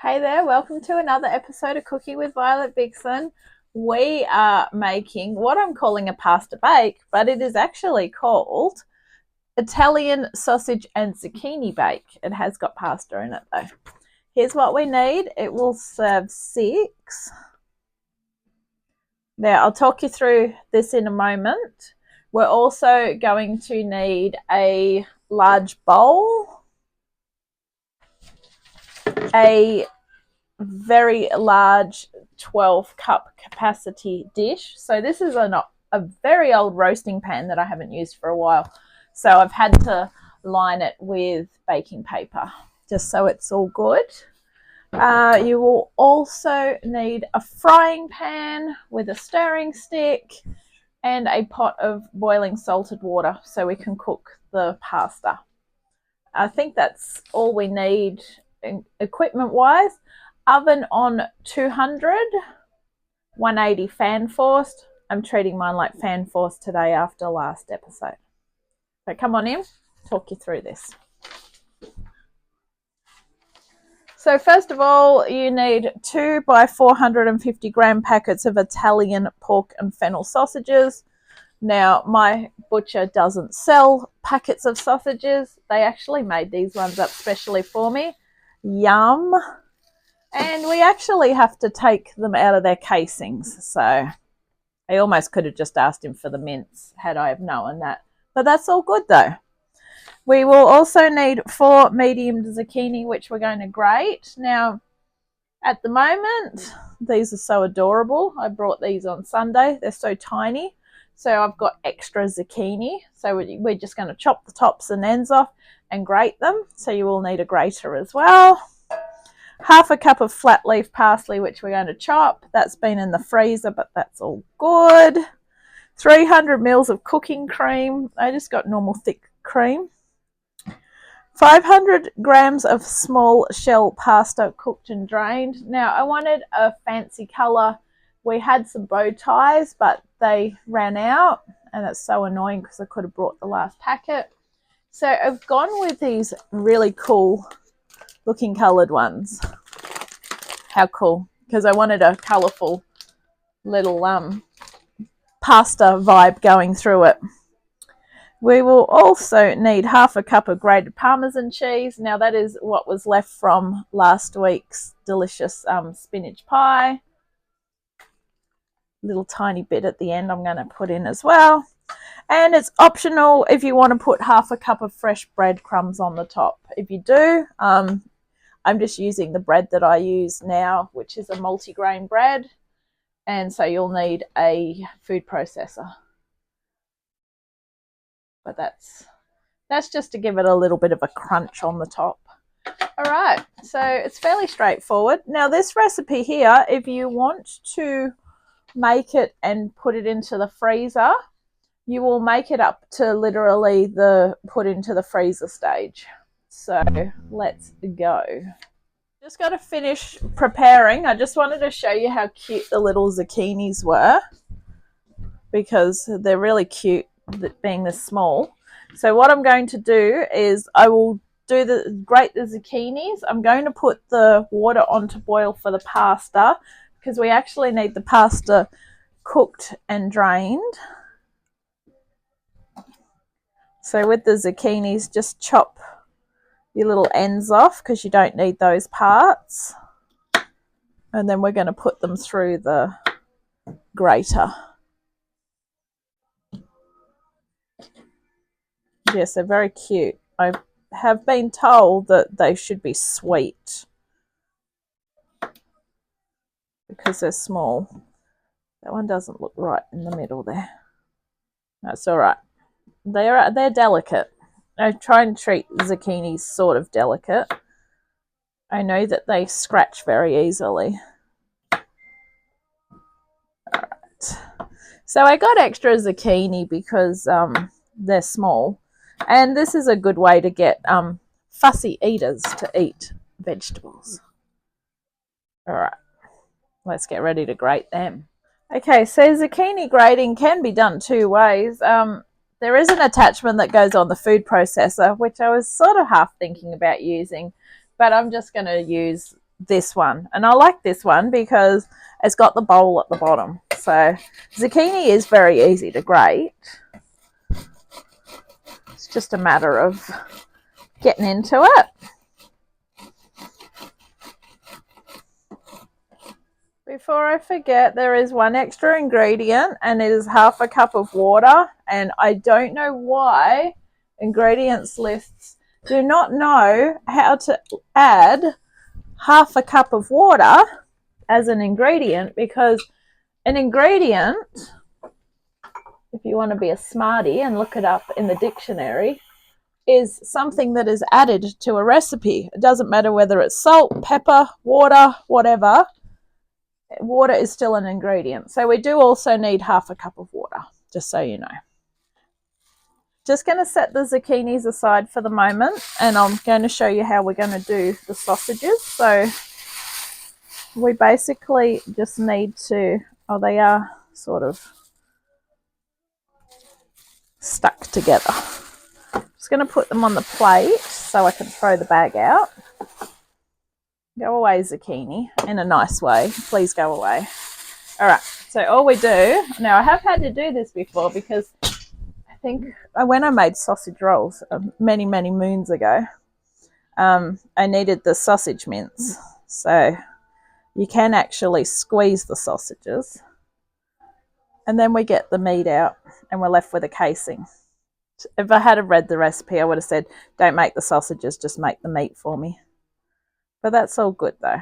Hey there, welcome to another episode of Cooking with Violet Vixen. We are making what I'm calling a pasta bake, but it is actually called Italian sausage and zucchini bake. It has got pasta in it though. Here's what we need. It will serve 6. Now, I'll talk you through this in a moment. We're also going to need a large bowl, a very large 12-cup capacity dish. So this is a very old roasting pan that I haven't used for a while. So I've had to line it with baking paper just so it's all good. You will also need a frying pan with a stirring stick and a pot of boiling salted water so we can cook the pasta. I think that's all we need equipment wise. Oven on 200, 180 fan forced. I'm treating mine like fan forced today after last episode. So come on in, talk you through this. So first of all, you need 2 by 450 gram packets of Italian pork and fennel sausages. Now, my butcher doesn't sell packets of sausages. They actually made these ones up specially for me. Yum. And we actually have to take them out of their casings. So I almost could have just asked him for the mince had I have known that. But that's all good though. We will also need 4 medium zucchini, which we're going to grate. Now, at the moment, these are so adorable. I brought these on Sunday. They're so tiny. So I've got extra zucchini. So we're just going to chop the tops and ends off and grate them. So you will need a grater as well. Half a cup of flat leaf parsley, which we're going to chop. That's been in the freezer, but that's all good. 300 mils of cooking cream. I just got normal thick cream. 500 grams of small shell pasta cooked and drained. Now, I wanted a fancy colour. We had some bow ties, but they ran out, and it's so annoying because I could have brought the last packet. So I've gone with these really cool looking coloured ones. How cool. Because I wanted a colourful little pasta vibe going through it. We will also need half a cup of grated Parmesan cheese. Now that is what was left from last week's delicious spinach pie. Little tiny bit at the end I'm going to put in as well. And it's optional if you want to put half a cup of fresh breadcrumbs on the top. If you do, I'm just using the bread that I use now, which is a multigrain bread. And so you'll need a food processor. But that's just to give it a little bit of a crunch on the top. All right, so it's fairly straightforward. Now this recipe here, if you want to make it and put it into the freezer, you will make it up to literally the put into the freezer stage. So let's go. Just got to finish preparing. I just wanted to show you how cute the little zucchinis were because they're really cute being this small. So what I'm going to do is I will grate the zucchinis. I'm going to put the water on to boil for the pasta because we actually need the pasta cooked and drained. So with the zucchinis, just chop your little ends off because you don't need those parts. And then we're going to put them through the grater. Yes, they're very cute. I have been told that they should be sweet because they're small. That one doesn't look right in the middle there. That's all right. They're delicate. I try and treat zucchinis sort of delicate. I know that they scratch very easily. All right. So I got extra zucchini because they're small. And this is a good way to get fussy eaters to eat vegetables. All right, let's get ready to grate them. Okay, so zucchini grating can be done 2 ways. There is an attachment that goes on the food processor, which I was sort of half thinking about using, but I'm just going to use this one. And I like this one because it's got the bowl at the bottom. So zucchini is very easy to grate. It's just a matter of getting into it. Before I forget, there is one extra ingredient, and it is half a cup of water. And I don't know why ingredients lists do not know how to add half a cup of water as an ingredient, because an ingredient, if you want to be a smarty and look it up in the dictionary, is something that is added to a recipe. It doesn't matter whether it's salt, pepper, water, whatever. Water is still an ingredient. So we do also need half a cup of water, just so you know. Just going to set the zucchinis aside for the moment, and I'm going to show you how we're going to do the sausages. So we basically just need to, oh, they are sort of stuck together. Just going to put them on the plate so I can throw the bag out. Go away, zucchini, in a nice way. Please go away. All right, so all we do, now I have had to do this before because I think when I made sausage rolls many, many moons ago, I needed the sausage mince. So you can actually squeeze the sausages, and then we get the meat out and we're left with a casing. If I had read the recipe, I would have said, don't make the sausages, just make the meat for me. But that's all good though.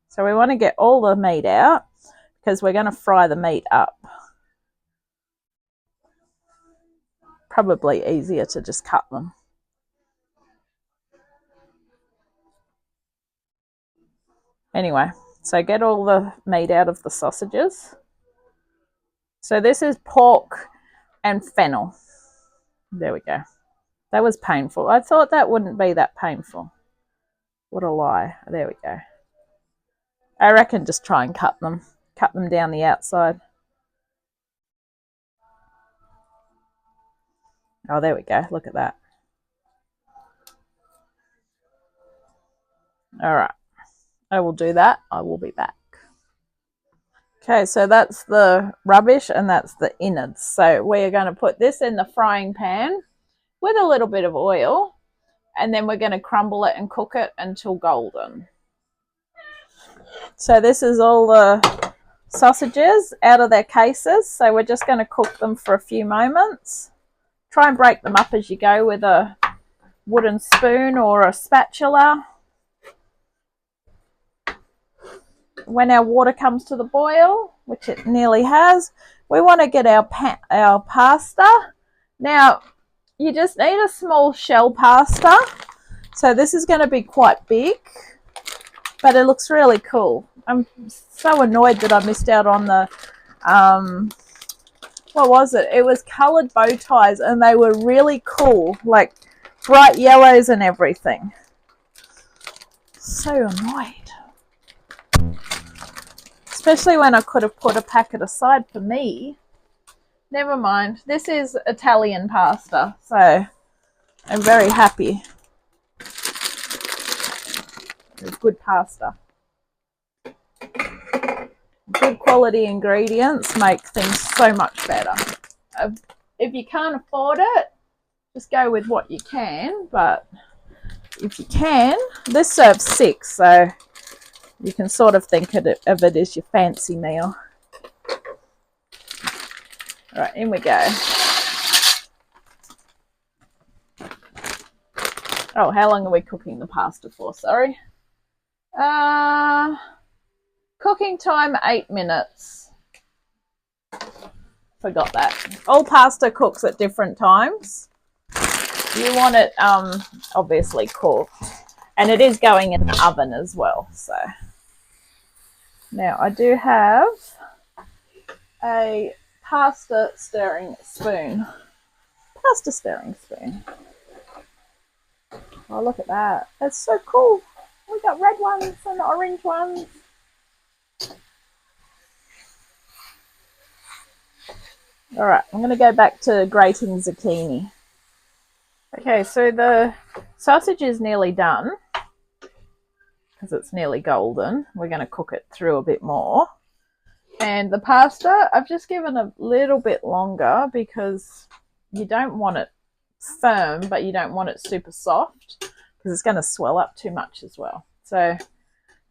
So we want to get all the meat out because we're going to fry the meat up. Probably easier to just cut them. Anyway, so get all the meat out of the sausages. So this is pork and fennel. There we go. That was painful. I thought that wouldn't be that painful. What a lie. There we go. I reckon just try and cut them down the outside. Oh, there we go. Look at that. All right. I will do that. I will be back. Okay, so that's the rubbish and that's the innards. So we are going to put this in the frying pan with a little bit of oil, and then we're going to crumble it and cook it until golden. So this is all the sausages out of their cases. So we're just going to cook them for a few moments. Try and break them up as you go with a wooden spoon or a spatula. When our water comes to the boil, which it nearly has, we want to get our pasta. Now, you just need a small shell pasta. So this is going to be quite big, but it looks really cool. I'm so annoyed that I missed out on the, what was it? It was coloured bow ties, and they were really cool, like bright yellows and everything. So annoyed. Especially when I could have put a packet aside for me. Never mind. This is Italian pasta, so I'm very happy. It's good pasta. Good quality ingredients make things so much better. If you can't afford it, just go with what you can. But if you can, this serves 6, so you can sort of think of it as your fancy meal. All right, in we go. Oh, how long are we cooking the pasta for? Sorry. Cooking time 8 minutes. Forgot that. All pasta cooks at different times. You want it obviously cooked, and it is going in the oven as well. So now I do have a pasta stirring spoon. Pasta stirring spoon. Oh, look at that. That's so cool. We got red ones and orange ones. All right, I'm going to go back to grating zucchini. Okay, so the sausage is nearly done. because it's nearly golden. We're going to cook it through a bit more. And the pasta, I've just given a little bit longer because you don't want it firm, but you don't want it super soft because it's going to swell up too much as well. So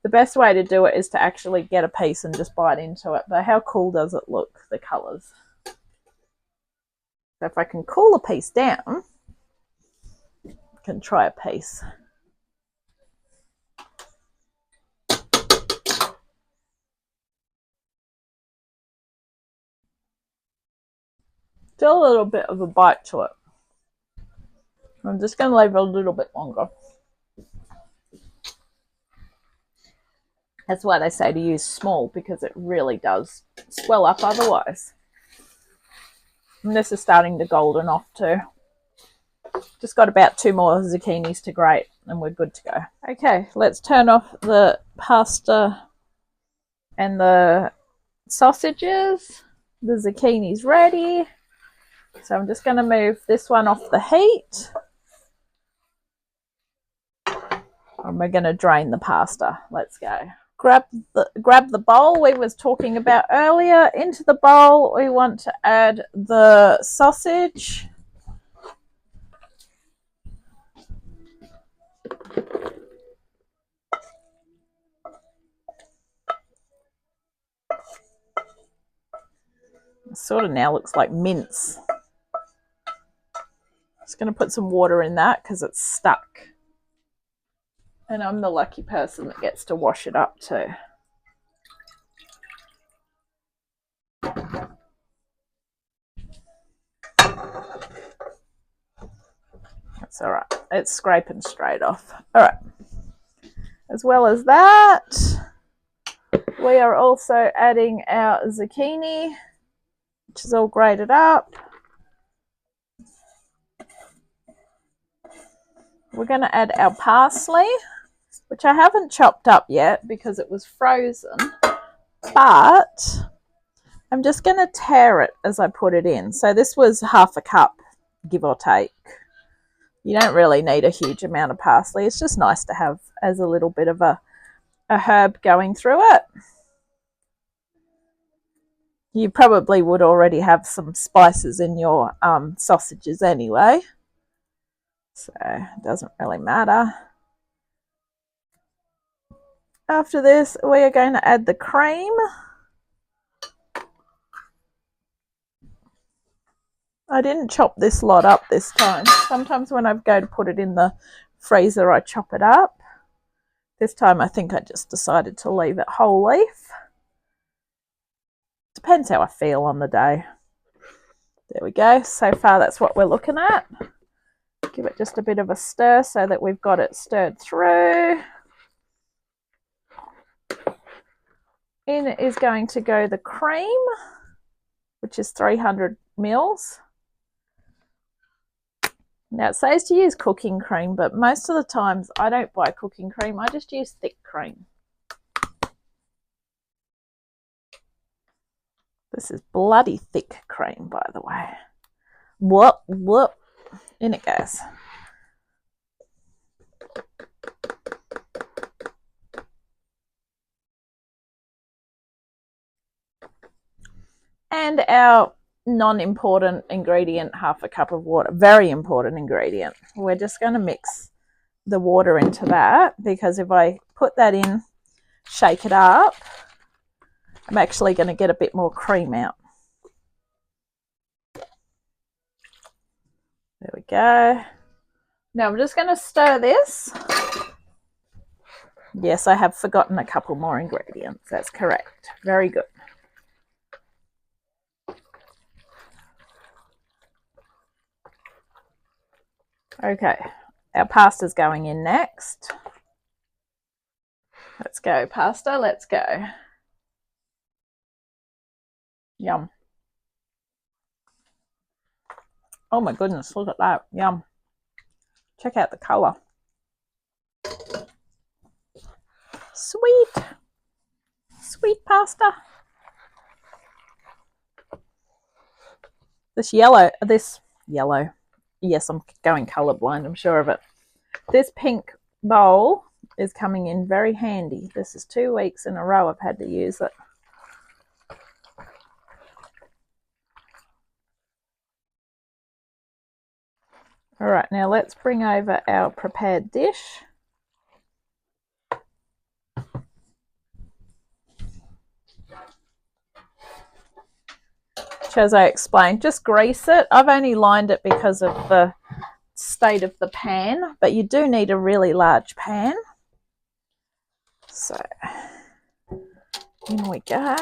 the best way to do it is to actually get a piece and just bite into it. But how cool does it look, the colours? So if I can cool a piece down, I can try a piece. Still a little bit of a bite to it. I'm just going to leave it a little bit longer. That's why they say to use small, because it really does swell up otherwise. And this is starting to golden off too. Just got about 2 more zucchinis to grate and we're good to go. Okay, let's turn off the pasta and the sausages. The zucchini's ready. So I'm just going to move this one off the heat. And we're going to drain the pasta. Let's go. Grab the bowl we was talking about earlier. Into the bowl we want to add the sausage. It sort of now looks like mince. Just going to put some water in that because it's stuck. And I'm the lucky person that gets to wash it up too. That's all right. It's scraping straight off. All right. As well as that, we are also adding our zucchini, which is all grated up. We're going to add our parsley, which I haven't chopped up yet because it was frozen, but I'm just going to tear it as I put it in. So this was half a cup, give or take. You don't really need a huge amount of parsley. It's just nice to have as a little bit of a herb going through it. You probably would already have some spices in your sausages anyway. So it doesn't really matter. After this, we are going to add the cream. I didn't chop this lot up this time. Sometimes when I go to put it in the freezer, I chop it up. This time I think I just decided to leave it whole leaf. Depends how I feel on the day. There we go. So far that's what we're looking at. Give it just a bit of a stir so that we've got it stirred through. In is going to go the cream, which is 300 mils. Now it says to use cooking cream, but most of the times I don't buy cooking cream. I just use thick cream. This is bloody thick cream, by the way. Whoop, whoop. In it goes. And our non-important ingredient, half a cup of water. Very important ingredient. We're just going to mix the water into that because if I put that in, shake it up, I'm actually going to get a bit more cream out. There we go. Now I'm just going to stir this. Yes, I have forgotten a couple more ingredients. That's correct. Very good. Okay, our pasta's going in next. Let's go, pasta. Let's go. Yum. Oh my goodness, look at that. Yum. Check out the colour. Sweet. Sweet pasta. This yellow. Yes, I'm going colourblind, I'm sure of it. This pink bowl is coming in very handy. This is 2 weeks in a row I've had to use it. All right, now let's bring over our prepared dish. Which, as I explained, just grease it. I've only lined it because of the state of the pan, but you do need a really large pan. So in we go.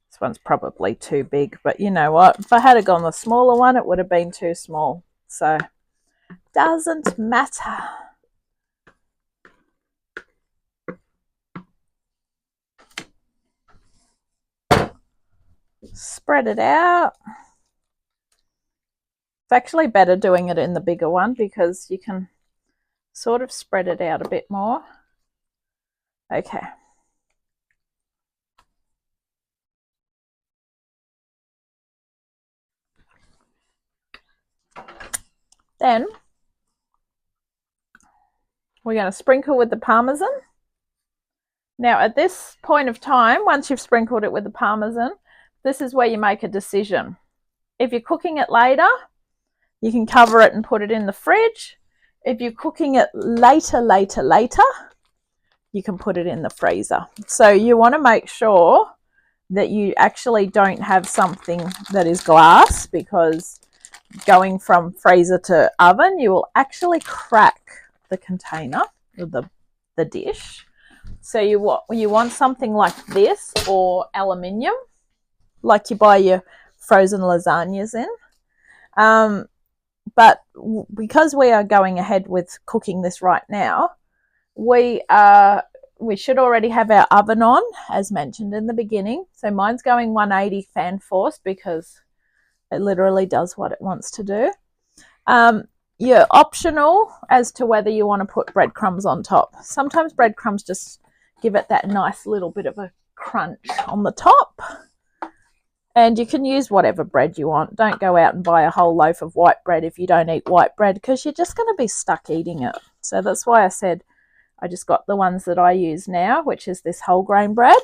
This one's probably too big, but you know what? If I had gone the smaller one, it would have been too small. So doesn't matter. Spread it out. It's actually better doing it in the bigger one because you can sort of spread it out a bit more. Okay. Then we're going to sprinkle with the Parmesan. Now at this point of time, once you've sprinkled it with the Parmesan, this is where you make a decision. If you're cooking it later, you can cover it and put it in the fridge. If you're cooking it later, you can put it in the freezer. So you want to make sure that you actually don't have something that is glass, because going from freezer to oven, you will actually crack the container or the dish. So you want something like this, or aluminium, like you buy your frozen lasagnas in. But because we are going ahead with cooking this right now, we should already have our oven on, as mentioned in the beginning. So mine's going 180 fan force because it literally does what it wants to do. You're optional as to whether you want to put breadcrumbs on top. Sometimes breadcrumbs just give it that nice little bit of a crunch on the top. And you can use whatever bread you want. Don't go out and buy a whole loaf of white bread if you don't eat white bread, because you're just going to be stuck eating it. So that's why I said I just got the ones that I use now, which is this whole grain bread.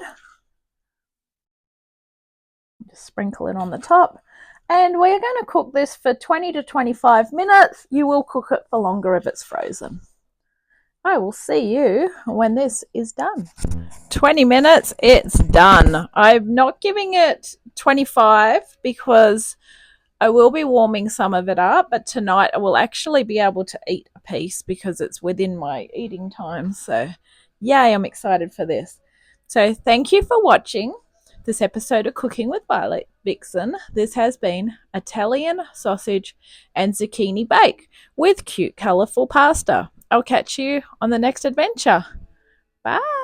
Just sprinkle it on the top. And we're going to cook this for 20 to 25 minutes. You will cook it for longer if it's frozen. I will see you when this is done. 20 minutes, it's done. I'm not giving it 25 because I will be warming some of it up, but tonight I will actually be able to eat a piece because it's within my eating time. So yay, I'm excited for this. So thank you for watching this episode of Cooking with Violet Vixen. This has been Italian sausage and zucchini bake with cute colourful pasta. I'll catch you on the next adventure. Bye.